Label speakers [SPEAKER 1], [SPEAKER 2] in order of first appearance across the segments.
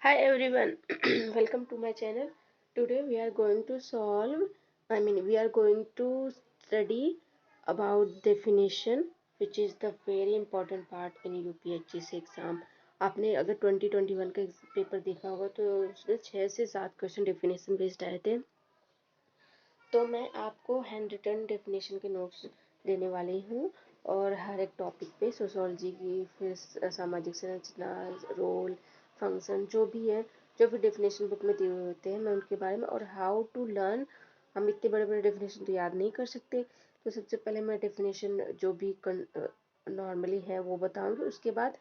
[SPEAKER 1] Hi everyone, welcome to my channel. Today we are going to we are going to study about definition, which is the very important part in UPSC exam. आपने अगर 2021 का paper देखा होगा तो उसमें 6 से 7 question definition based आए थे. तो मैं आपको हैंड रिटन डेफिनेशन के नोट्स देने वाली हूँ और हर एक टॉपिक पे सोशोलॉजी की, फिर सामाजिक संरचना, रोल, फंक्शन, जो भी है, जो भी डेफिनेशन बुक में दिए हुए होते हैं, मैं उनके बारे में, और हाउ टू लर्न. हम इतने बड़े बड़े डेफिनेशन तो याद नहीं कर सकते, तो सबसे पहले मैं डेफिनेशन जो भी नॉर्मली है वो बताऊंगी. उसके बाद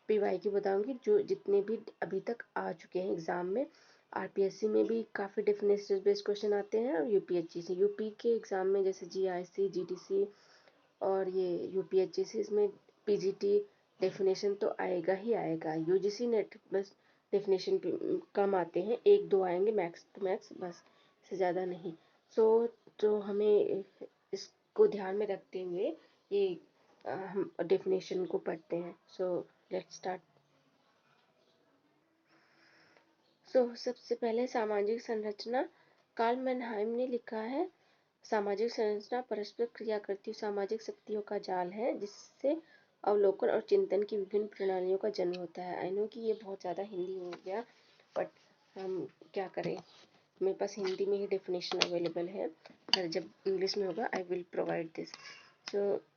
[SPEAKER 1] PYQ बताऊंगी, जो जितने भी अभी तक आ चुके हैं एग्जाम में. आरपीएससी में भी काफ़ी डेफिनेशन बेस्ड क्वेश्चन आते हैं, और यूपीएचसी से, यूपी के एग्जाम में जैसे जीआईसी, जीडीसी और ये यूपीएचसी, इसमें पीजीटी डेफिनेशन तो आएगा ही आएगा. यूजीसी नेट बस डेफिनेशन कम आते हैं, एक दो आएंगे मैक्स तो मैक्स, बस से ज़्यादा नहीं. तो हमें इसको ध्यान में रखते हुए ये हम डेफिनेशन को पढ़ते हैं. So let's start. सबसे पहले सामाजिक संरचना. कार्ल मैनहाइम ने लिखा है, सामाजिक संरचना परस्पर क्रिया करती सामाजिक शक्तियों का जाल है जिससे अवलोकन और चिंतन की विभिन्न प्रणालियों का जन्म होता है. आई नो कि ये बहुत ज़्यादा हिंदी हो गया, बट हम क्या करें, मेरे पास हिंदी में ही डेफिनेशन अवेलेबल है, पर जब इंग्लिश में होगा आई विल प्रोवाइड दिस.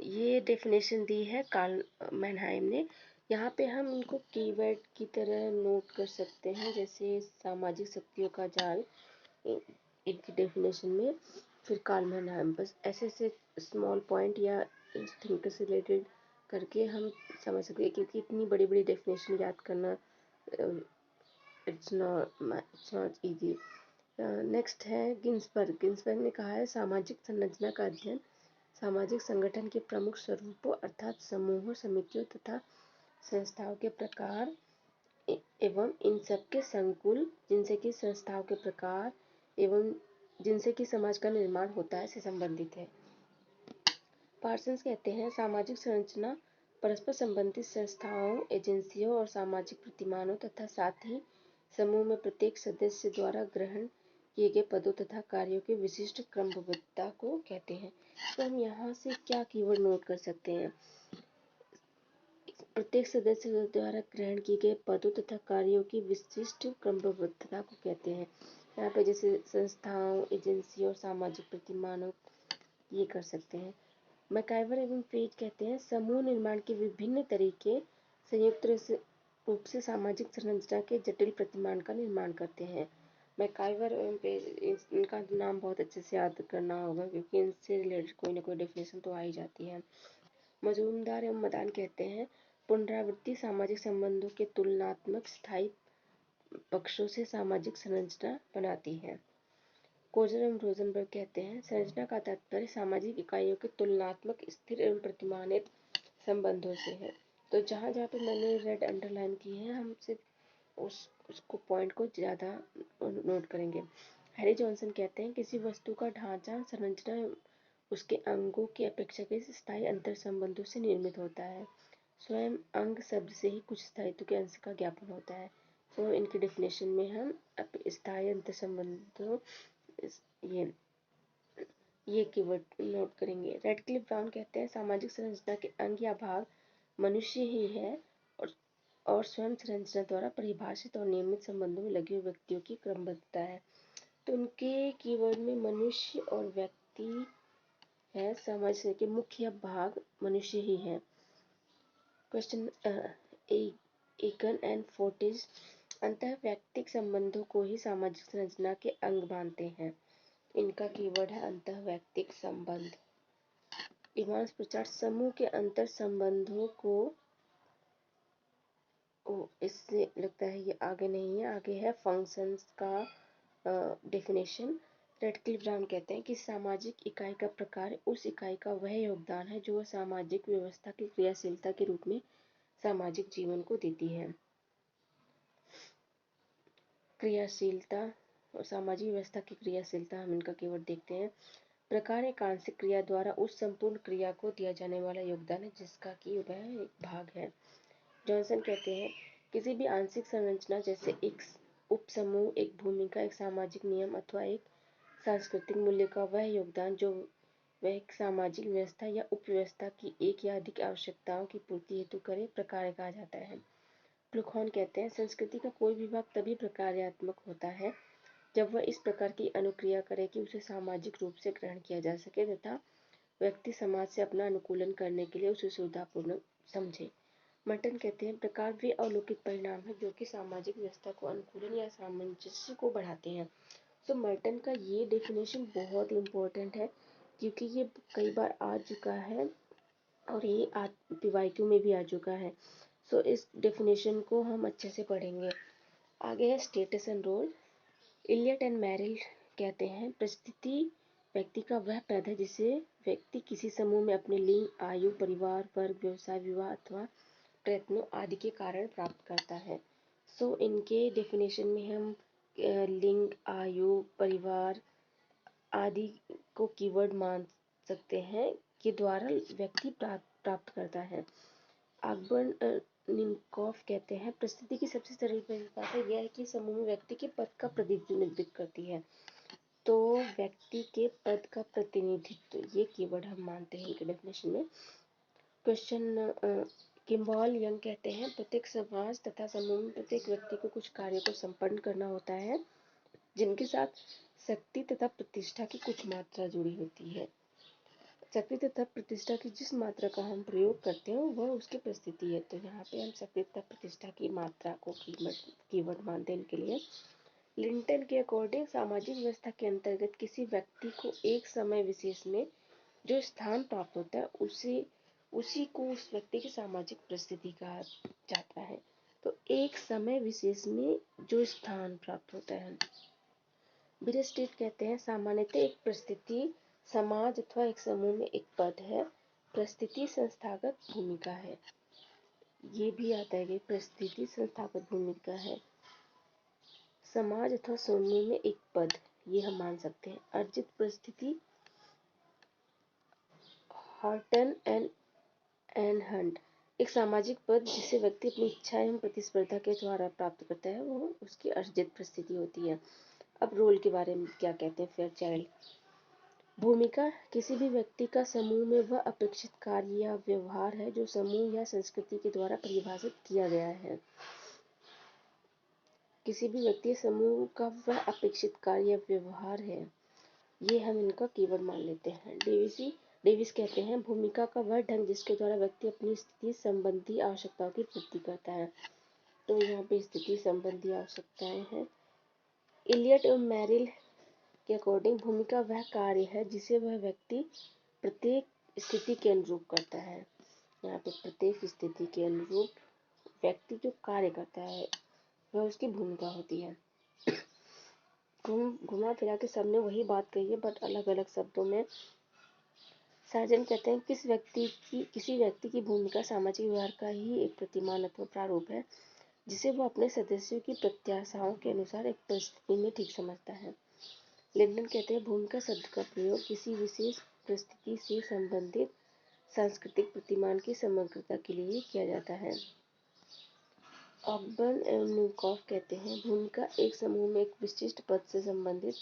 [SPEAKER 1] ये डेफिनेशन दी है कार्ल मैनहाइम ने. यहाँ पे हम इनको कीवर्ड की तरह नोट कर सकते हैं, जैसे सामाजिक शक्तियों का जाल इनकी डेफिनेशन में, फिर कार्ल मैनहाइम. बस ऐसे ऐसे स्मॉल पॉइंट या थिंक से रिलेटेड करके हम समझ सकते हैं, क्योंकि इतनी बड़ी बड़ी डेफिनेशन याद करना इट्स नॉट इजी. नेक्स्ट है गिन्सबर्ग. गिन्सबर्ग ने कहा है, सामाजिक संरचना का अध्ययन सामाजिक संगठन के प्रमुख स्वरूपों अर्थात समूहों, समितियों तथा संस्थाओं के प्रकार एवं इन सबके संकुल जिनसे कि संस्थाओं के प्रकार एवं जिनसे कि समाज का निर्माण होता है से संबंधित है. पार्सन्स कहते हैं, सामाजिक संरचना परस्पर संबंधित संस्थाओं, एजेंसियों और सामाजिक प्रतिमानों तथा साथ ही समूह में प्रत्येक सदस्य द्वारा ग्रहण किए गए पदों तथा कार्यों की विशिष्ट क्रमबद्धता को कहते हैं. तो हम यहाँ से क्या कीवर्ड नोट कर सकते हैं, प्रत्येक सदस्य द्वारा ग्रहण किए गए पदों तथा कार्यों की विशिष्ट क्रमबद्धता को कहते हैं. यहाँ पे जैसे संस्थाओं, एजेंसियों और सामाजिक प्रतिमानों ये कर सकते हैं. मैकाइवर एवं पेज कहते हैं, समूह निर्माण के विभिन्न तरीके संयुक्त रूप से सामाजिक संरचना के जटिल प्रतिमान का निर्माण करते हैं. मैकाइवर एवं पेज, इनका नाम बहुत अच्छे से याद करना होगा, क्योंकि इनसे रिलेटेड कोई ना कोई डेफिनेशन तो आ ही जाती है. मजूमदार एवं मदान कहते हैं, पुनरावृत्ति सामाजिक संबंधों के तुलनात्मक स्थायी पक्षों से सामाजिक संरचना बनाती है. कोजर एवं रोजनबर्ग कहते हैं, संरचना का तात्पर्य सामाजिक इकाइयों के तुलनात्मक स्थिर एवं प्रतिमानित संबंधों से है. तो जहाँ जहाँ पे मैंने रेड अंडरलाइन की है, हम सिर्फ उसको पॉइंट को ज़्यादा नोट करेंगे. हैरी जॉनसन कहते हैं, किसी वस्तु का ढांचा, संरचना उसके अंगों की अपेक्षाकृत स्थायी अंतर संबंधों से निर्मित होता है. स्वयं अंग शब्द से ही कुछ स्थायित्व के अंश का ज्ञापन होता है. तो इनकी डेफिनेशन में हम स्थायी अंतर संबंधों ये कीवर्ड नोट करेंगे. रेडक्लिफ ब्राउन कहते हैं, सामाजिक संरचना के अंग या भाग मनुष्य ही है और स्वयं संरचना द्वारा परिभाषित और नियमित संबंधों में लगे हुए व्यक्तियों की क्रमबद्धता है. तो उनके कीवर्ड में मनुष्य और व्यक्ति है. समाज के मुख्य भाग मनुष्य ही है. क्वेश्चन एगन एंड फोर्टिज अंतःवैयक्तिक संबंधों को ही सामाजिक संरचना के अंग मानते हैं. इनका कीवर्ड है अंतःवैयक्तिक संबंध. इवांस प्रचार समूह के अंतर संबंधों को इससे लगता है ये आगे नहीं है, आगे है फंक्शंस का डेफिनेशन. रेडक्लिफ ब्राउन कहते हैं कि सामाजिक इकाई का प्रकार उस इकाई का वह योगदान है जो वह सामाजिक व्यवस्था की क्रियाशीलता के रूप में सामाजिक जीवन को देती है. क्रियाशीलता और सामाजिक व्यवस्था की क्रियाशीलता, हम इनका कीवर्ड देखते हैं. प्रकार एक आंशिक क्रिया द्वारा उस संपूर्ण क्रिया को दिया जाने वाला योगदान है जिसका कि वह एक भाग है. जॉनसन कहते हैं, किसी भी आंशिक संरचना जैसे एक उपसमूह, एक भूमिका, एक सामाजिक नियम अथवा एक सांस्कृतिक मूल्य का वह योगदान जो वह एक सामाजिक व्यवस्था या उपव्यवस्था की एक या अधिक आवश्यकताओं की पूर्ति हेतु करे, प्रकार्य कहा जाता है। प्लूखॉन कहते हैं संस्कृति का कोई भी भाग तभी प्रकार्यात्मक होता है जब वह इस प्रकार की अनुक्रिया करे कि उसे सामाजिक रूप से ग्रहण किया जा सके तथा व्यक्ति समाज से अपना अनुकूलन करने के लिए उसे सुविधापूर्ण समझे। मर्टन कहते हैं प्रकार वे अलौकिक परिणाम है जो कि सामाजिक व्यवस्था को अनुकूलन या सामंजस्य को बढ़ाते हैं। तो मर्टन का ये डेफिनेशन बहुत इम्पोर्टेंट है क्योंकि ये कई बार आ चुका है और ये पीवाईक्यू में भी आ चुका है। सो इस डेफिनेशन को हम अच्छे से पढ़ेंगे। आगे है status and role. Elliott and Merrill कहते हैं परिस्थिति व्यक्ति का वह पद है जिसे व्यक्ति किसी समूह में अपने लिंग, आयु, परिवार, वर्ग, व्यवसाय, विवाह अथवा प्रयत्नों आदि के कारण प्राप्त करता है। सो इनके डेफिनेशन में हम लिंग, आयु, परिवार आदि को कीवर्ड मान सकते हैं के द्वारा व्यक्ति प्राप्त करता है। अकबर निमकॉफ कहते हैं परिस्थिति की सबसे सरल परिभाषा यह है कि समूह में व्यक्ति के पद का प्रतिनिधित्व करती है। तो व्यक्ति के पद का प्रतिनिधित्व ये कीवर्ड हम मानते हैं इनके डेफिनेशन में। क्वेश्चन किम्बॉल यंग कहते हैं प्रत्येक समाज तथा समूह में प्रत्येक व्यक्ति को कुछ कार्यों को संपन्न करना होता है जिनके साथ शक्ति तथा प्रतिष्ठा की कुछ मात्रा जुड़ी होती है। शक्ति तथा प्रतिष्ठा की जिस मात्रा का हम प्रयोग करते हैं वह उसकी परिस्थिति है। तो यहाँ पे हम शक्ति तथा प्रतिष्ठा की मात्रा को कीवर्ड मानते हैं इनके लिए। लिंटन के अकॉर्डिंग सामाजिक व्यवस्था के अंतर्गत किसी व्यक्ति को एक समय विशेष में जो स्थान प्राप्त होता है उसी को उस व्यक्ति की सामाजिक परिस्थिति कहा जाता है। तो एक समय विशेष में जो स्थान प्राप्त होता है। बिरेस्टेट कहते हैं सामान्यतः एक परिस्थिति समाज अथवा एक समूह में एक पद है। परिस्थिति संस्थागत भूमिका है। ये भी आता है कि परिस्थिति संस्थागत भूमिका है। समाज अथवा समूह में एक पद ये हम मान सकते हैं। अर्जित परिस्थिति हॉर्टन एंड हंट एक सामाजिक पद जिसे व्यक्ति अपनी इच्छा एवं प्रतिस्पर्धा के द्वारा प्राप्त करता है वो उसकी अर्जित परिस्थिति होती है। अब रोल के बारे में क्या कहते हैं फेयरचाइल्ड। भूमिका किसी भी व्यक्ति का समूह में वह अपेक्षित कार्य या व्यवहार है जो समूह या संस्कृति के द्वारा परिभाषित किया गया है। किसी भी व्यक्ति समूह का वह अपेक्षित कार्य या व्यवहार है ये हम इनका कीवर्ड मान लेते हैं। डेविस कहते हैं भूमिका का वह ढंग जिसके द्वारा व्यक्ति अपनी स्थिति संबंधी आवश्यकताओं की पूर्ति करता है। तो यहाँ पे स्थिति संबंधी आवश्यकताएं हैं। इलियट और मैरिल के अकॉर्डिंग भूमिका वह कार्य है जिसे वह व्यक्ति प्रत्येक स्थिति के अनुरूप करता है। यहाँ पे प्रत्येक स्थिति के अनुरूप व्यक्ति जो कार्य करता है वह उसकी भूमिका होती है। घुमा फिरा के सबने वही बात कही है बट अलग अलग शब्दों में। सार्जन कहते हैं किसी व्यक्ति की भूमिका सामाजिक व्यवहार का ही एक प्रतिमान अथवा प्रारूप है जिसे वह अपने सदस्यों की प्रत्याशाओं के अनुसार एक परिस्थिति में ठीक समझता है। लिंटन कहते हैं भूमिका शब्द का प्रयोग किसी विशेष परिस्थिति से संबंधित सांस्कृतिक प्रतिमान की समग्रता के लिए किया जाता है। ऑकबर्न एवं न्यूकॉफ कहते हैं भूमिका एक समूह में एक विशिष्ट पद से संबंधित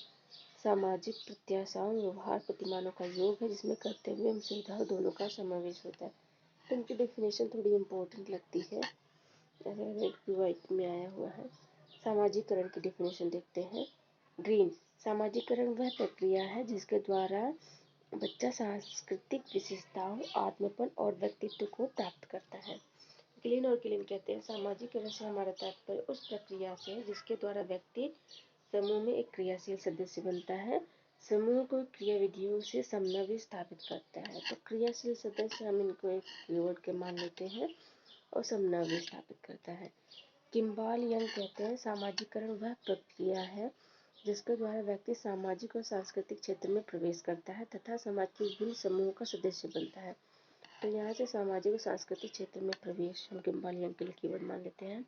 [SPEAKER 1] सामाजिक प्रत्याशाओं व्यवहार प्रतिमानों का योग है जिसमें कर्तव्य एवं सुविधा दोनों का समावेश होता है। तो इनकी डेफिनेशन थोड़ी इम्पोर्टेंट लगती है, रेड में आया हुआ है। सामाजिकरण की डेफिनेशन देखते हैं। ग्रीन सामाजिकरण वह प्रक्रिया है जिसके द्वारा बच्चा सांस्कृतिक विशेषताओं, आत्मपन और व्यक्तित्व को प्राप्त करता है। क्लीन और क्लीन कहते हैं सामाजिकरण से हमारा तात्पर्य उस प्रक्रिया से है जिसके द्वारा व्यक्ति समूह में एक क्रियाशील सदस्य बनता है, समूह को क्रियाविधियों से समन्वय स्थापित करता है। तो क्रियाशील सदस्य हम इनको एक कीवर्ड के मान लेते हैं और समन्वय स्थापित करता है। किम्बॉल यंग कहते हैं सामाजिकरण वह प्रक्रिया है जिसके द्वारा व्यक्ति सामाजिक और सांस्कृतिक क्षेत्र में प्रवेश करता है तथा समाज के विभिन्न समूहों का सदस्य बनता है। तो यहाँ से सामाजिक और सांस्कृतिक क्षेत्र में प्रवेश हम किम्बॉल यंग के लिए कीवर्ड मान लेते हैं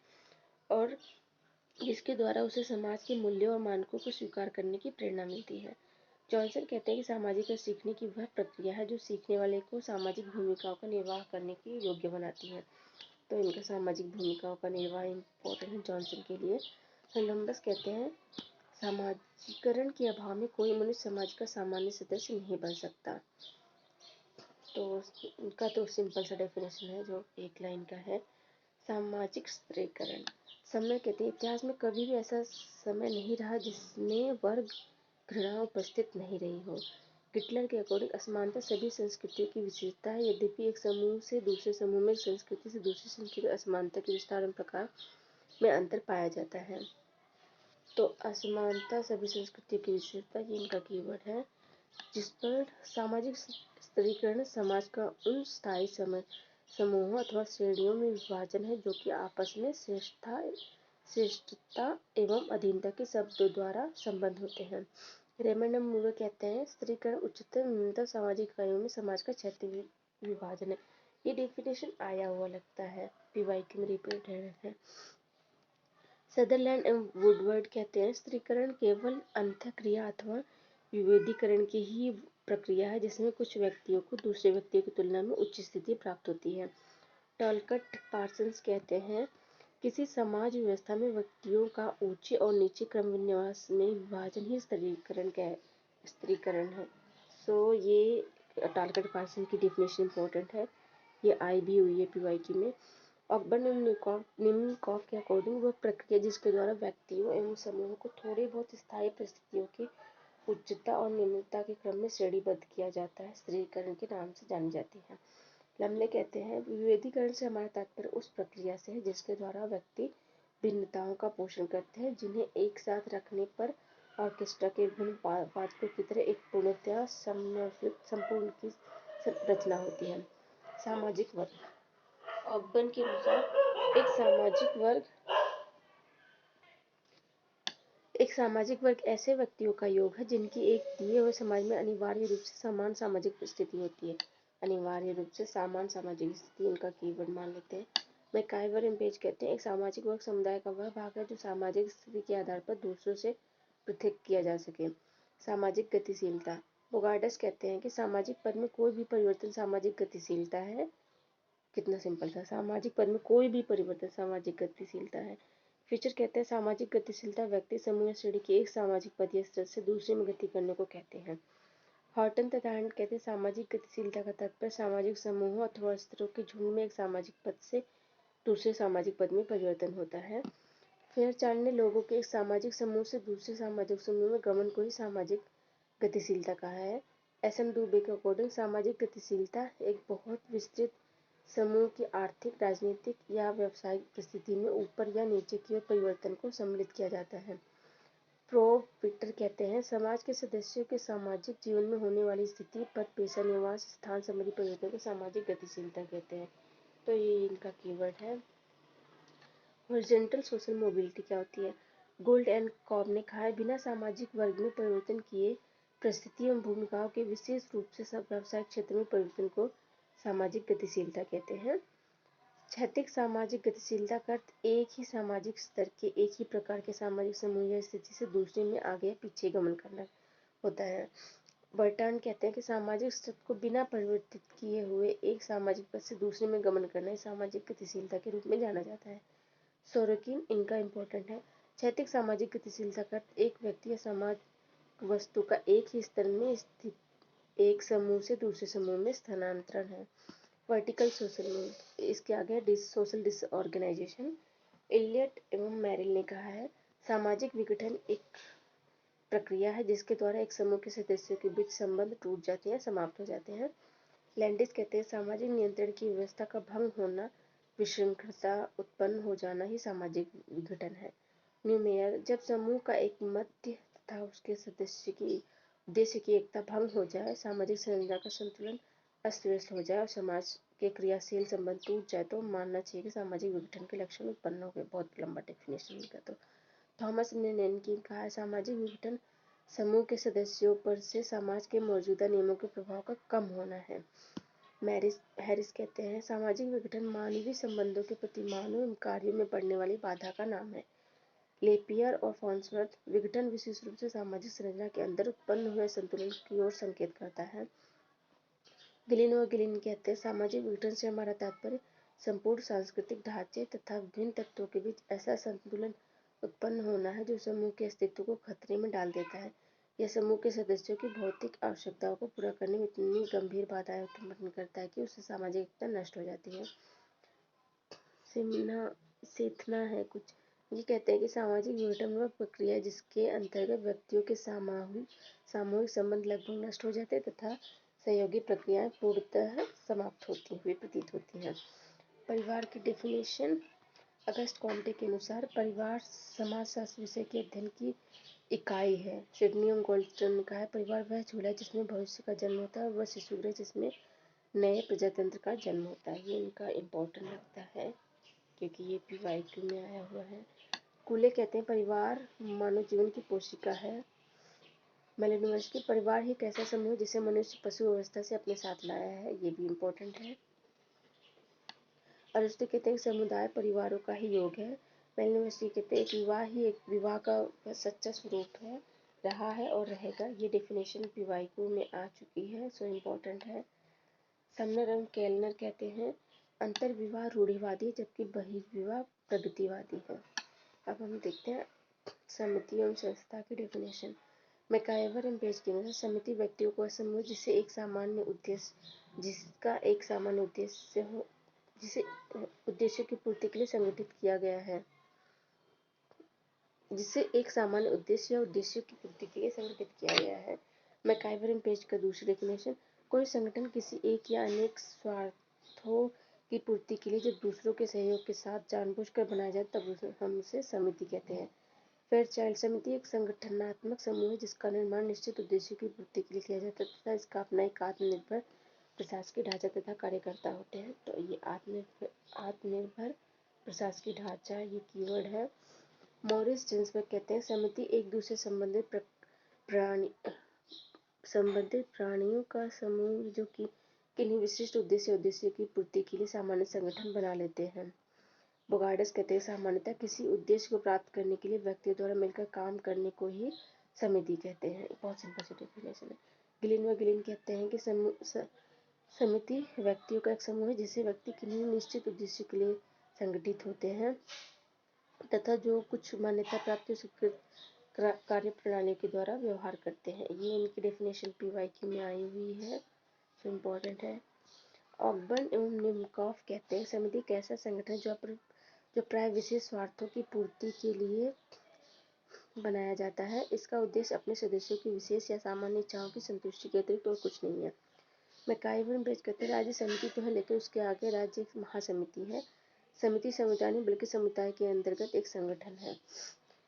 [SPEAKER 1] और जिसके द्वारा उसे समाज के मूल्यों और मानकों को स्वीकार करने की प्रेरणा मिलती है। जॉनसन कहते हैं कि सामाजिक और सीखने की वह प्रक्रिया है जो सीखने वाले को सामाजिक भूमिकाओं का निर्वाह करने के योग्य बनाती है। तो इनका सामाजिक भूमिकाओं का निर्वाह इम्पोर्टेंट है जॉनसन के लिए। कोलंबस कहते हैं सामाजिकरण के अभाव में कोई मनुष्य समाज का सामान्य सदस्य नहीं बन सकता। तो उनका तो सिंपल सा डेफिनेशन है जो एक लाइन का है। सामाजिक स्त्रीकरण समय कहते हैं इतिहास में कभी भी ऐसा समय नहीं रहा जिसमें वर्ग घृणा उपस्थित नहीं रही हो। हिटलर के अकॉर्डिंग असमानता सभी संस्कृतियों की विशेषता है। यद्यपि एक समूह से दूसरे समूह में, संस्कृति से दूसरी संस्कृति में असमानता के विस्तार एवं प्रकार में अंतर पाया जाता है। तो असमानता सभी संस्कृतियों की विशेषता ये इनका कीवर्ड है। जिस पर सामाजिक स्त्रीकरण समाज का उन स्थायी समूहों अथवा श्रेणियों में विभाजन है जो कि आपस में श्रेष्ठता एवं अधीनता के शब्दों द्वारा संबंध होते हैं। रेमंड मूरे कहते हैं स्त्रीकरण उच्चतम न्यूनतम सामाजिक इकाइयों में समाज का क्षैतिज विभाजन है। ये डेफिनेशन आया हुआ लगता है, पीवाईक्यू में रिपीटेड है। सदरलैंड एवं वुडवर्ड कहते हैं स्त्रीकरण केवल अंतःक्रिया अथवा विभेदीकरण की ही प्रक्रिया है जिसमें कुछ व्यक्तियों को दूसरे व्यक्तियों की तुलना में उच्च स्थिति प्राप्त होती है। टॉलकट पार्सन्स कहते हैं किसी समाज व्यवस्था में व्यक्तियों का ऊंचे और नीचे क्रम विन्यास में विभाजन ही स्त्रीकरण है। सो ये टॉलकट पार्सन की डेफिनेशन इंपॉर्टेंट है, ये आई भी हुई है पीवाईक्यू में। ऑकबर्न एवं निमनिकॉफ के अकॉर्डिंग वह प्रक्रिया जिसके द्वारा व्यक्तियों एवं समूहों को थोड़े बहुत स्थायी परिस्थितियों की उच्चता और निम्नता के क्रम में श्रेणीबद्ध किया जाता है स्त्रीकरण के नाम से जानी जाती है। लम्बे कहते हैं विभेदीकरण से हमारा तात्पर्य उस प्रक्रिया से है जिसके द्वारा व्यक्ति भिन्नताओं का पोषण करते हैं जिन्हें एक साथ रखने पर ऑर्केस्ट्रा के विभिन्न वादकों की तरह एक पूर्णतया समन्वित संपूर्ण की रचना होती है। सामाजिक वर्ग ऑकबर्न के अनुसार एक सामाजिक वर्ग ऐसे व्यक्तियों का योग है जिनकी एक दिए हुए समाज में अनिवार्य रूप से समान सामाजिक स्थिति होती है। अनिवार्य रूप से समान सामाजिक स्थिति इनका कीवर्ड मान लेते हैं। मैकाइवर एंड पेज कहते हैं एक सामाजिक वर्ग समुदाय का वह भाग है जो सामाजिक स्थिति के आधार पर दूसरों से पृथक किया जा सके। सामाजिक गतिशीलता बोगार्डस कहते हैं कि सामाजिक पद में कोई भी परिवर्तन सामाजिक गतिशीलता है। कितना सिंपल था, सामाजिक पद में कोई भी परिवर्तन सामाजिक गतिशीलता है। फीचर कहते हैं सामाजिक गतिशीलता व्यक्ति समूह या श्रेणी के एक सामाजिक पद या स्तर से दूसरे में गति करने को कहते हैं। हॉर्टन तथा हैंड कहते हैं सामाजिक गतिशीलता का तात्पर्य सामाजिक समूहों अथवा स्तरों के झुंड में एक सामाजिक पद से दूसरे सामाजिक पद में परिवर्तन होता है। फेयरचाइल्ड ने लोगों के एक सामाजिक समूह से दूसरे सामाजिक समूह में गमन को ही सामाजिक गतिशीलता कहा है। एस.एम. दुबे के अकॉर्डिंग सामाजिक गतिशीलता एक बहुत विस्तृत समूह की आर्थिक, राजनीतिक या व्यावसायिक परिस्थिति में ऊपर या नीचे की ओर परिवर्तन को सम्मिलित किया जाता है। प्रोब विक्टर कहते हैं समाज के सदस्यों के सामाजिक जीवन में होने वाली स्थिति, पद, पेशा, निवास स्थान संबंधी परिवर्तन को सामाजिक गतिशीलता कहते हैं। तो ये इनका कीवर्ड है। हॉरिजॉन्टल सोशल मोबिलिटी क्या होती है? गोल्ड एंड कॉब ने कहा है बिना सामाजिक वर्ग में परिवर्तन किए परिस्थिति एवं भूमिकाओं के विशेष रूप से सब व्यावसायिक क्षेत्र में परिवर्तन को सामाजिक गतिशीलता कहते हैं। क्षैतिज सामाजिक गतिशीलता का अर्थ एक ही सामाजिक स्तर के एक ही प्रकार के सामाजिक समूह या स्थिति से दूसरे में आगे या पीछे गमन करना होता है। बर्टान कहते हैं कि सामाजिक स्तर को बिना परिवर्तित किए हुए एक सामाजिक पद से दूसरे में गमन करना सामाजिक गतिशीलता के रूप में जाना जाता है। सोरोकिन इनका इम्पोर्टेंट है। क्षैतिज सामाजिक गतिशीलता का अर्थ एक व्यक्ति या समाज वस्तु का एक ही स्तर में स्थित एक समूह से दूसरे समूह में स्थानांतरण है। वर्टिकल सोशल इसके आगे सोशल डिसऑर्गेनाइजेशन इलियट एवं मैरिल ने कहा है सामाजिक विघटन एक प्रक्रिया है जिसके द्वारा एक समूह के सदस्यों के बीच संबंध टूट जाते हैं, समाप्त हो जाते हैं। लैंडिस कहते हैं सामाजिक नियंत्रण की व्यवस्था का भंग होना, विशृंखलता उत्पन्न हो जाना ही सामाजिक विघटन है। न्यूमेयर जब समूह का एक मध्य तथा उसके सदस्य की उद्देश्य की एकता भंग हो जाए, सामाजिक संरचना का संतुलन अस्त व्यस्त हो जाए और समाज के क्रियाशील संबंध टूट जाए तो मानना चाहिए कि सामाजिक विघटन के लक्षण उत्पन्न हो गए। बहुत लंबा डेफिनेशन का। तो थॉमस ने कहा है सामाजिक विघटन समूह के सदस्यों पर से समाज के मौजूदा नियमों के प्रभाव का कम होना है। हैरिस कहते हैं सामाजिक विघटन मानवीय संबंधों के प्रति मानव एवं कार्यों में पड़ने वाली बाधा का नाम है। लेपियर और फॉन्सवर्थ विघटन विशेष रूप से सामाजिक संरचना के अंदर उत्पन्न हुए संतुलन की ओर संकेत करता है। गिलिन कहते हैं सामाजिक विघटन से हमारा तात्पर्य संपूर्ण सांस्कृतिक ढांचे तथा विभिन्न तत्वों के बीच ऐसा संतुलन उत्पन्न होना है जो समूह के अस्तित्व को खतरे में डाल देता है। यह समूह के सदस्यों की भौतिक आवश्यकताओं को पूरा करने में इतनी गंभीर बाधाएं उत्पन्न करता है कि उससे सामाजिक एकता नष्ट हो जाती है। सीखना है कुछ। ये कहते हैं कि सामाजिक विघटन वह प्रक्रिया जिसके अंतर्गत व्यक्तियों के सामूहिक संबंध लगभग नष्ट हो जाते हैं तथा सहयोगी प्रक्रियाएं पूर्णतः समाप्त होती हुई प्रतीत होती हैं। परिवार की डेफिनेशन। अगस्त कॉम्टे के अनुसार परिवार समाजशास्त्र विषय के अध्ययन की इकाई है। सिडनी और गोल्डस्टोन ने कहा है, परिवार वह झूला है जिसमें भविष्य का जन्म होता है और वह शिशुगृह जिसमें नए प्रजातंत्र का जन्म होता है। ये इनका इम्पोर्टेंट लगता है क्योंकि ये PYQ में आया हुआ है। कूले कहते हैं परिवार मानव जीवन की पोषिका है। मेलिनोवस्की, परिवार ही एक ऐसा समूह है जिसे मनुष्य पशु अवस्था से अपने साथ लाया है। ये भी इम्पोर्टेंट है। अरिस्टो कहते हैं समुदाय परिवारों का ही योग है। मेलिनोवस्की कहते हैं एक विवाह का सच्चा स्वरूप है, रहा है और रहेगा। ये डेफिनेशन PYQ में आ चुकी है, सो इम्पोर्टेंट है। समनर एवं केलनर कहते हैं अंतर विवाह रूढ़िवादी है जबकि बहिर्विवाह प्रगतिवादी है। अब हम देखते हैं समिति एवं संस्था की डेफिनेशन। मैकाइवर एवं पेज के अनुसार समिति व्यक्तियों को समूह जिसका एक सामान्य उद्देश्य हो, जिसे उद्देश्य की पूर्ति के लिए संगठित किया गया है, जिसे एक सामान्य उद्देश्य या उद्देश्यों की पूर्ति के लिए संगठित किया गया है। मैकाइवर एवं पेज का दूसरी डेफिनेशन, कोई संगठन किसी एक या अनेक स्वार्थों की पूर्ति के लिए जब दूसरों के सहयोग के साथ जानबूझकर बनाया जाए तब हम उसे समिति कहते हैं। फेयरचाइल्ड, समिति एक संगठनात्मक समूह है जिसका निर्माण निश्चित उद्देश्य की पूर्ति के लिए किया जाता है तथा इसका अपना एक आत्मनिर्भर प्रशासकीय ढांचा तथा कार्यकर्ता होते हैं। तो ये आत्मनिर्भर प्रशासकीय ढांचा ये कीवर्ड है। मॉरिस जिन्सबर्ग कहते हैं समिति एक दूसरे संबंधित प्राणियों का समूह जो कि किन्हीं विशिष्ट उद्देश्य की पूर्ति के लिए सामान्य संगठन बना लेते हैं। बोगार्डस कहते हैं सामान्यतः किसी उद्देश्य को प्राप्त करने के लिए व्यक्तियों द्वारा मिलकर काम करने को ही समिति कहते हैं। बहुत सिंपल सी डेफिनेशन है। गिलिन कहते हैं कि समिति व्यक्तियों का एक समूह है जिसे व्यक्ति किन्हीं निश्चित उद्देश्य के लिए संगठित होते हैं तथा जो कुछ मान्यता प्राप्त स्वीकृत कार्य प्रणाली के द्वारा व्यवहार करते हैं। ये इनकी डेफिनेशन PYQ में आई हुई है, तो इम्पोर्टेंट है। ऑकबर्न एवं निमकॉफ कहते हैं समिति एक ऐसा संगठन जो प्राय विशेष स्वार्थों की पूर्ति के लिए बनाया जाता है। इसका उद्देश्य अपने सदस्यों की विशेष या सामान्य इच्छाओं की संतुष्टि के अतिरिक्त और कुछ नहीं है। मैकाइवर पेज कहते हैं राज्य समिति तो है लेकिन उसके आगे राज्य एक महासमिति है। समिति समुदाय नहीं बल्कि समुदाय के अंतर्गत एक संगठन है।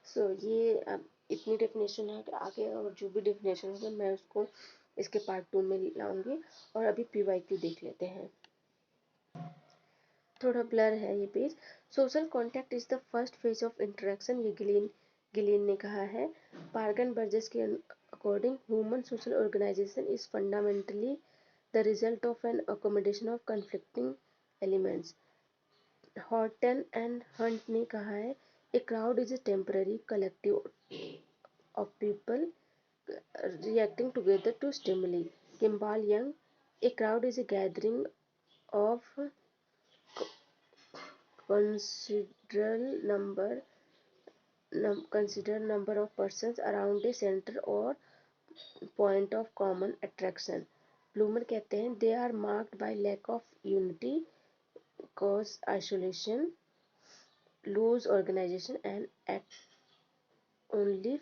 [SPEAKER 1] सो ये अब इतनी डेफिनेशन है कि आगे और जो भी डेफिनेशन होगा मैं उसको इसके पार्ट 2 में लाऊंगी। और अभी PYQ देख लेते हैं। थोड़ा ब्लर है ये page. Social contact is the first phase of interaction, ये गिलिन ने कहा है। पार्गन बर्जेस के according human social organization is fundamentally the result of an accommodation of conflicting elements. Horton and Hunt ने कहा है a crowd is a temporary collective of people reacting together to stimuli. Kimball Young, a crowd is a gathering of considerable number of persons around a center or point of common attraction. Bloomer कहते हैं they are marked by lack of unity, cause isolation, loose organization and at only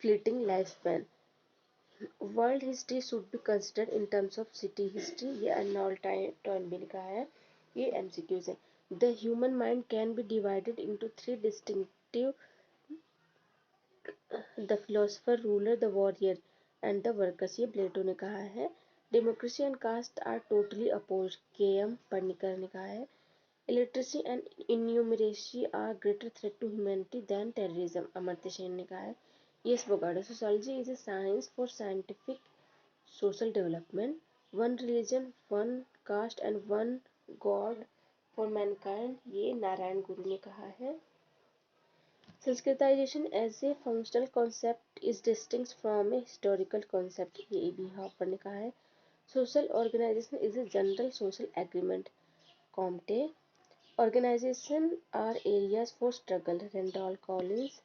[SPEAKER 1] fleeting lifespan. World history should be considered in terms of city history, ये Arnold Toynbee का है। ये MCQs है। The human mind can be divided into 3 distinctive, the philosopher, ruler, the warrior and the workers, ये Plato ने कहा है। Democracy and caste are totally opposed, KM Panikkar ने कहा है। Illiteracy and innumeracy are greater threat to humanity than terrorism, Amartya Sen ने कहा है। Yes, Bogada. Sociology is a science for scientific social development. One religion, one caste and one God for mankind. ये नारायण गुरु ने कहा है। Sanskritization as a functional concept is distinct from a historical concept. ये A.B. Hopper ने कहा है। Social organization is a general social agreement Comte. Organisation are areas for struggle, Randall Collins.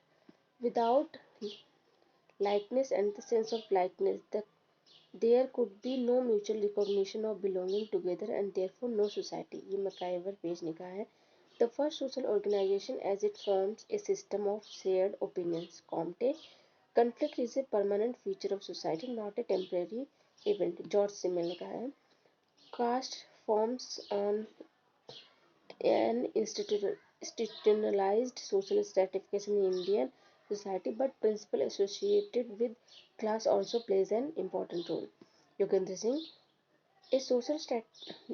[SPEAKER 1] Without likeness and the sense of likeness, there could be no mutual recognition of belonging together and therefore no society। ये MacIver page ने कहा है। The first social organization as it forms a system of shared opinions, Comte। Conflict is a permanent feature of society, not a temporary event, George Simmel ने कहा है। Caste forms on an institutionalized social stratification in Indian society, but principle associated with class also plays an important role। Yogendra Singh, a social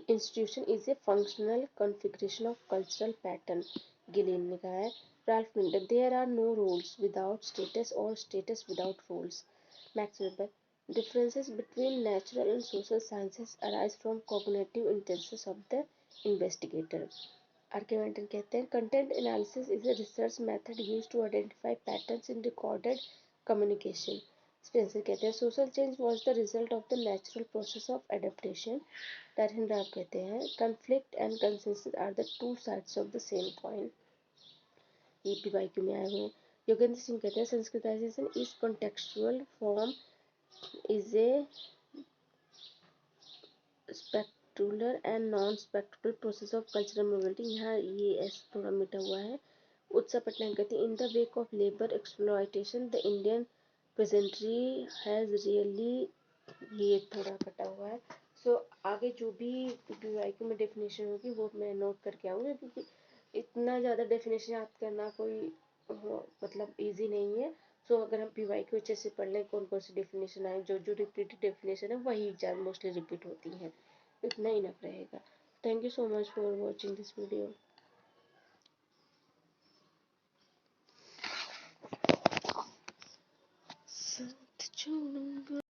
[SPEAKER 1] institution is a functional configuration of cultural pattern, Gillen ने कहा है। Ralph Nader, there are no roles without status or status without roles, Max Weber। Differences between natural and social sciences arise from cognitive intentions of the investigator। आर्किमेंटन कहते हैं content analysis is a research method used to identify patterns in recorded communication। Spencer कहते हैं social change was the result of the natural process of adaptation। टर्हन Rao कहते हैं conflict and consensus are the two sides of the same coin। ये PYQ में आए हुए हैं। योगेंद्र सिंह कहते हैं Sanskritisation is contextual form is a स्पेक्टुलर and non स्पेक्टुलर process of cultural mobility. यहाँ ये एस थोड़ा मिटा हुआ है। उत्सव पटनायक कहते हैं in the wake of labour exploitation the Indian pageantry has really, ये थोड़ा कटा हुआ है। सो आगे जो भी PYQ में डेफिनेशन होगी वो मैं नोट करके आऊँगी, क्योंकि इतना ज़्यादा डेफिनेशन याद करना कोई मतलब इजी नहीं है। सो अगर हम PYQ अच्छे से पढ़ लें कौन कौन सी डेफिनेशन आए, जो जो रिपीटेड डेफिनेशन है वही ज़्यादा मोस्टली रिपीट होती हैं, इतना इनफ रहेगा। Thank you so much for watching this video.